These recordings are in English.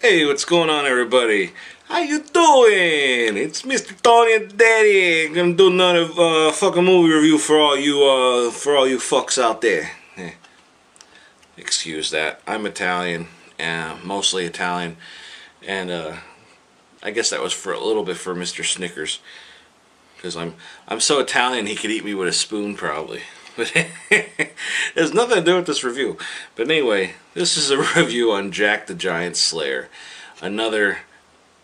Hey, what's going on, everybody? How you doing? It's Mr. TonyoftheDead. Gonna do another fucking movie review for all you fucks out there. Excuse that. I'm Italian, mostly Italian, and I guess that was for a little bit for Mr. Snickers, because I'm so Italian he could eat me with a spoon probably. But there's nothing to do with this review. But anyway, this is a review on Jack the Giant Slayer, another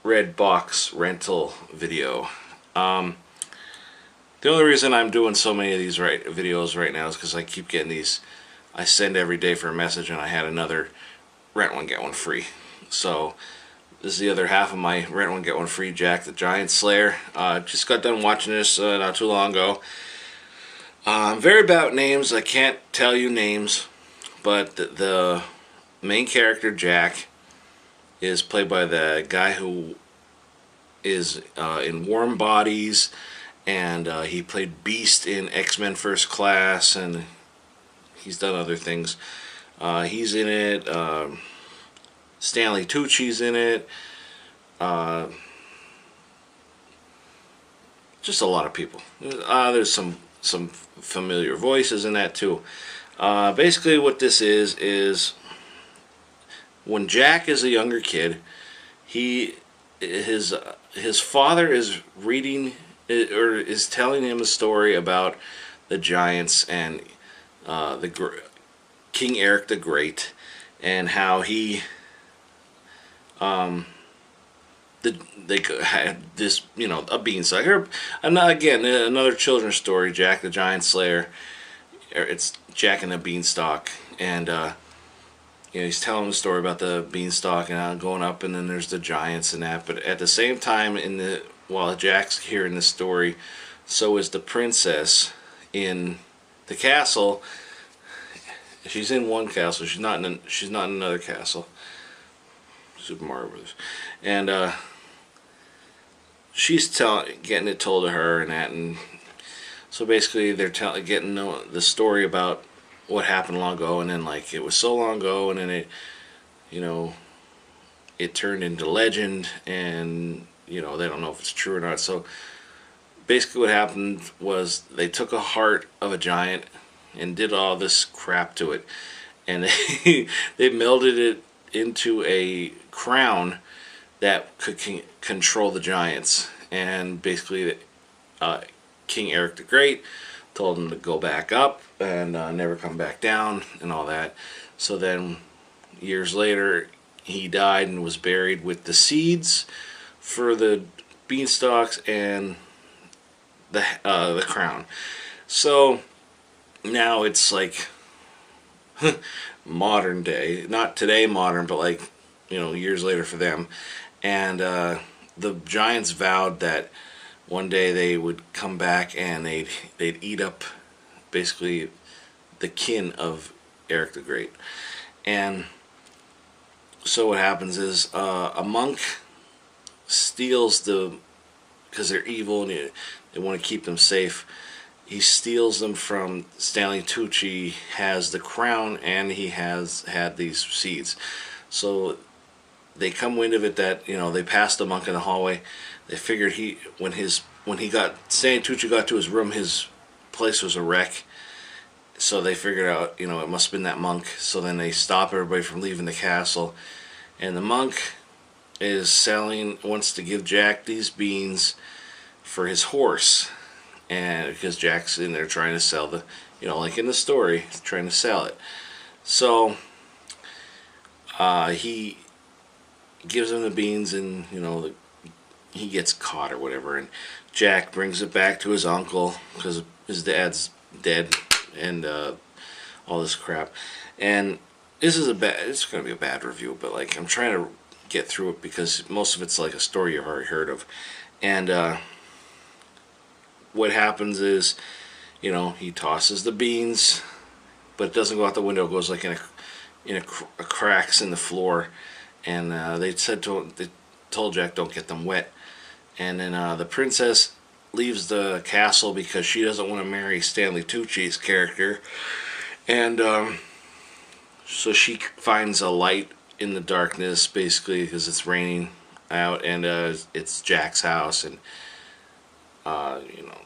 red box rental video. The only reason I'm doing so many of these videos right now is because I keep getting these. I send every day for a message, and I had another rent one get one free. So this is the other half of my rent one get one free Jack the Giant Slayer. Just got done watching this not too long ago. I'm very bad at names. I can't tell you names, but the main character, Jack, is played by the guy who is in Warm Bodies, and he played Beast in X-Men First Class, and he's done other things. He's in it. Stanley Tucci's in it. Just a lot of people. There's some familiar voices in that too. Basically what this is when Jack is a younger kid, his father is reading or is telling him a story about the giants and King Eric the Great, and how he they had this, a beanstalk. Again, another children's story, Jack the Giant Slayer. It's Jack and the Beanstalk, and he's telling the story about the beanstalk and going up, and then there's the giants and that. But at the same time, while Jack's hearing the story, so is the princess in the castle. She's in one castle. She's not in another castle. Super Mario Brothers, and she's getting it told to her and that, and so basically they're getting the story about what happened long ago, and then like it was so long ago, and then it turned into legend, and they don't know if it's true or not. So basically what happened was they took a heart of a giant and did all this crap to it, and they melded it into a crown that could control the giants. And basically King Eric the Great told him to go back up and never come back down and all that. So then years later he died and was buried with the seeds for the beanstalks and the crown. So now it's like modern day, not today modern, but like years later for them. And the giants vowed that one day they would come back and they'd eat up basically the kin of Eric the Great. And so what happens is a monk steals because they're evil and they want to keep them safe. He steals them from Stanley Tucci, has the crown, and he has had these seeds. So they come wind of it that they passed the monk in the hallway. They figured when Stanley Tucci got to his room, his place was a wreck. So they figured out it must have been that monk. So then they stop everybody from leaving the castle, and the monk wants to give Jack these beans for his horse. And because Jack's in there trying to sell like in the story, trying to sell it. So he gives him the beans, and he gets caught or whatever, and Jack brings it back to his uncle because his dad's dead, and all this crap. And it's gonna be a bad review, but like I'm trying to get through it because most of it's like a story you've already heard of. And what happens is, he tosses the beans, but it doesn't go out the window. It goes like in a cracks in the floor, and they told Jack don't get them wet. And then the princess leaves the castle because she doesn't want to marry Stanley Tucci's character, and so she finds a light in the darkness, basically, because it's raining out, and it's Jack's house, and you know,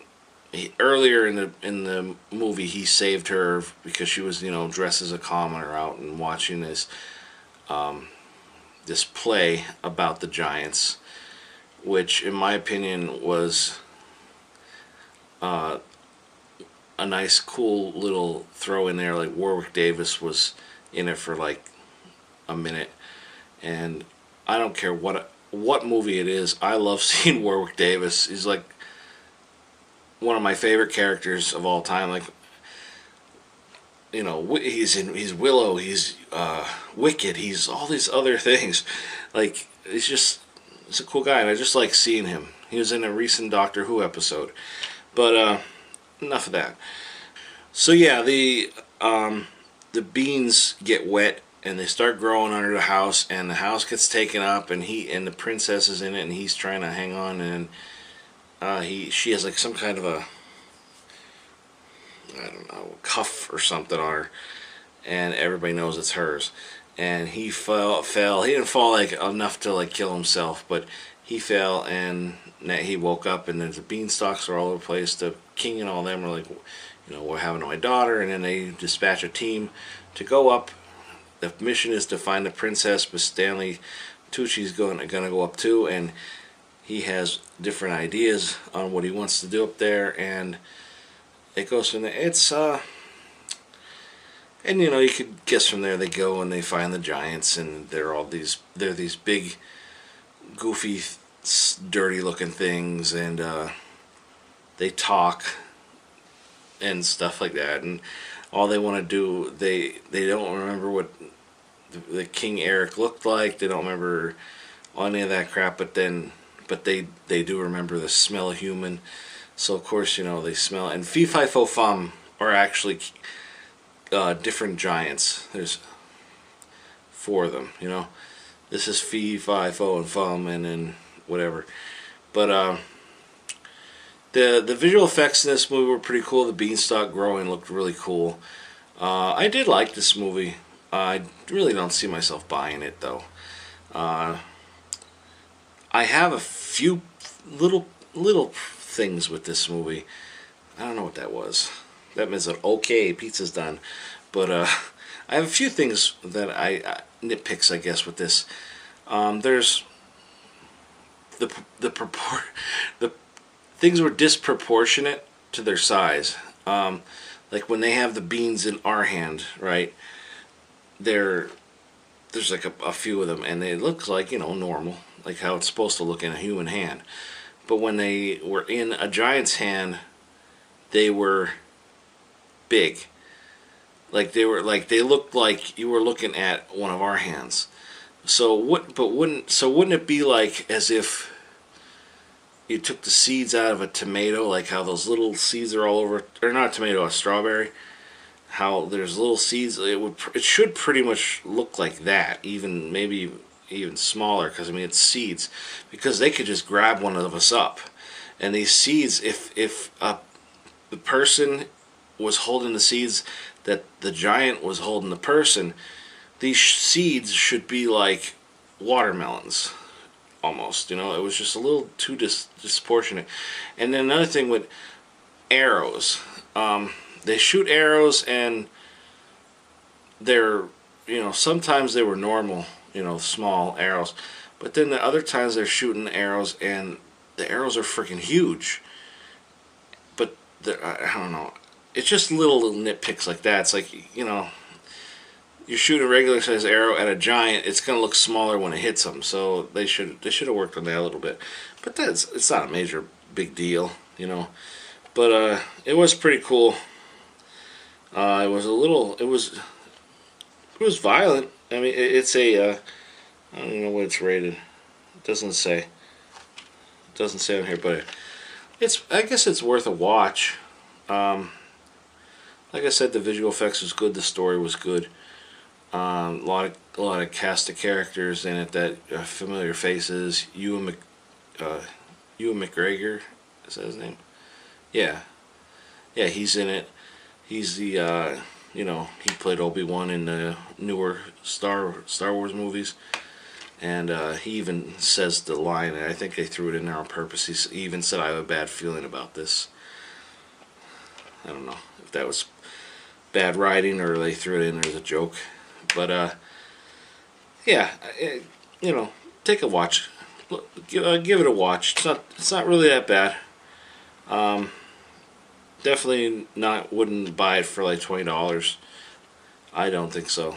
earlier in the movie he saved her because she was, you know, dressed as a commoner out and watching this play about the giants, which in my opinion was a nice cool little throw in there. Like Warwick Davis was in it for like a minute, and I don't care what movie it is, I love seeing Warwick Davis. He's like one of my favorite characters of all time. Like, you know, he's Willow, he's Wicked, he's all these other things. Like, he's a cool guy, and I just like seeing him. He was in a recent Doctor Who episode. But enough of that. So yeah, the beans get wet and they start growing under the house, and the house gets taken up, and the princess is in it, and he's trying to hang on, and she has like some kind of a, I don't know, cuff or something on her, and everybody knows it's hers. And he fell. He didn't fall like enough to like kill himself, but he fell, and he woke up, and there's the beanstalks are all over the place. The king and all them are like, you know, what happened to my daughter? And then they dispatch a team to go up. The mission is to find the princess, but Stanley Tucci's gonna go up too, and he has different ideas on what he wants to do up there, and it goes from there. It's and you know, you could guess from there they go and they find the giants, and they're these big, goofy, dirty looking things, and they talk and stuff like that, and all they want to do, they don't remember what the King Eric looked like. They don't remember any of that crap, but they do remember the smell of human. So of course, you know, they smell. And Fee Fi Fo Fum are actually different giants. There's 4 of them, you know. This is Fee Fi Fo and Fum, and then whatever. But the visual effects in this movie were pretty cool. The beanstalk growing looked really cool. I did like this movie. I really don't see myself buying it though. I have a few little things with this movie. I don't know what that was. That means that okay, pizza's done. But I have a few things that I nitpicks, I guess, with this. There's the things were disproportionate to their size. Like when they have the beans in our hand, right? There's like a few of them, and it looks like, you know, normal, like how it's supposed to look in a human hand. But when they were in a giant's hand, they were big. Like they looked like you were looking at one of our hands. So wouldn't it be like as if you took the seeds out of a tomato, like how those little seeds are all over, or not a tomato, a strawberry, how there's little seeds? It should pretty much look like that, even maybe even smaller, because I mean it's seeds, because they could just grab one of us up. And these seeds, if the person was holding the seeds that the giant was holding the person, these seeds should be like watermelons almost, you know. It was just a little too disproportionate. And then another thing with arrows, they shoot arrows, and they're, you know, sometimes they were normal, you know, small arrows, but then the other times they're shooting arrows and the arrows are freaking huge. But I don't know, it's just little nitpicks like that. It's like, you know, you shoot a regular size arrow at a giant, it's gonna look smaller when it hits them. So they should have worked on that a little bit. But it's not a major big deal, you know. But it was pretty cool. It was violent. I mean, it's a I don't even know what it's rated. It doesn't say. It doesn't say on here, but I guess it's worth a watch. Like I said, the visual effects was good. The story was good. A lot of cast of characters in it that are familiar faces. Ewan McGregor, is that his name? Yeah, he's in it. He's the You know, he played Obi-Wan in the newer Star Wars movies. And he even says the line, and I think they threw it in there on purpose. He even said, "I have a bad feeling about this." I don't know if that was bad writing or they threw it in there as a joke. But yeah, you know, take a watch. Give it a watch. It's not really that bad. Definitely not. Wouldn't buy it for like $20. I don't think so.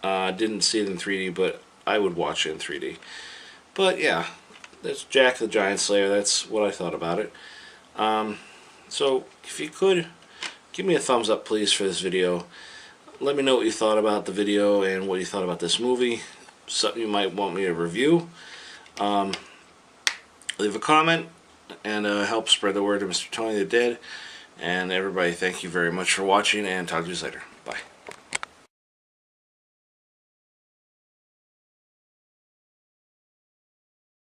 Didn't see it in 3D, but I would watch it in 3D. But yeah, that's Jack the Giant Slayer. That's what I thought about it. So if you could, give me a thumbs up please for this video. Let me know what you thought about the video and what you thought about this movie. Something you might want me to review. Leave a comment and help spread the word to Mr. Tony the Dead. And everybody, thank you very much for watching, and talk to you later. Bye.